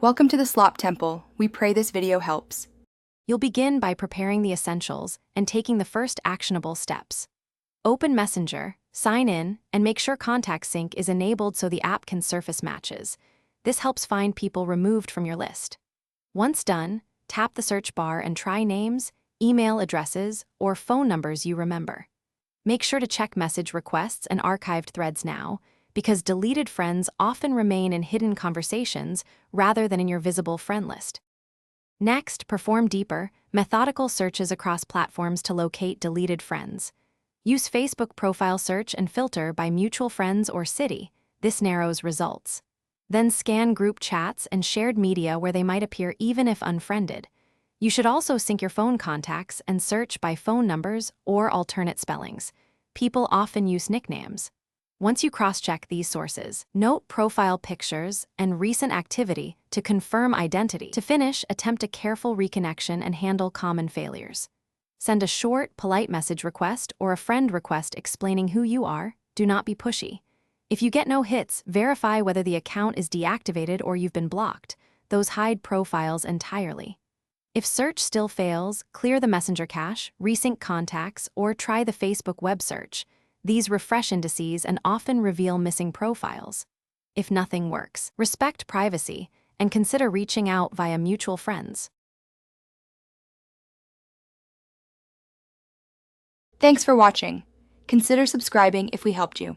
Welcome to the Slop Temple. We pray this video helps. You'll begin by preparing the essentials and taking the first actionable steps. Open Messenger, sign in, and make sure Contact Sync is enabled so the app can surface matches. This helps find people removed from your list. Once done, tap the search bar and try names, email addresses, or phone numbers you remember. Make sure to check message requests and archived threads now, because deleted friends often remain in hidden conversations rather than in your visible friend list. Next, perform deeper, methodical searches across platforms to locate deleted friends. Use Facebook profile search and filter by mutual friends or city. This narrows results. Then scan group chats and shared media where they might appear even if unfriended. You should also sync your phone contacts and search by phone numbers or alternate spellings. People often use nicknames. Once you cross-check these sources, note profile pictures and recent activity to confirm identity. To finish, attempt a careful reconnection and handle common failures. Send a short, polite message request or a friend request explaining who you are. Do not be pushy. If you get no hits, verify whether the account is deactivated or you've been blocked. Those hide profiles entirely. If search still fails, clear the Messenger cache, resync contacts, or try the Facebook web search. These refresh indices and often reveal missing profiles. If nothing works, respect privacy and consider reaching out via mutual friends. Thanks for watching. Consider subscribing if we helped you.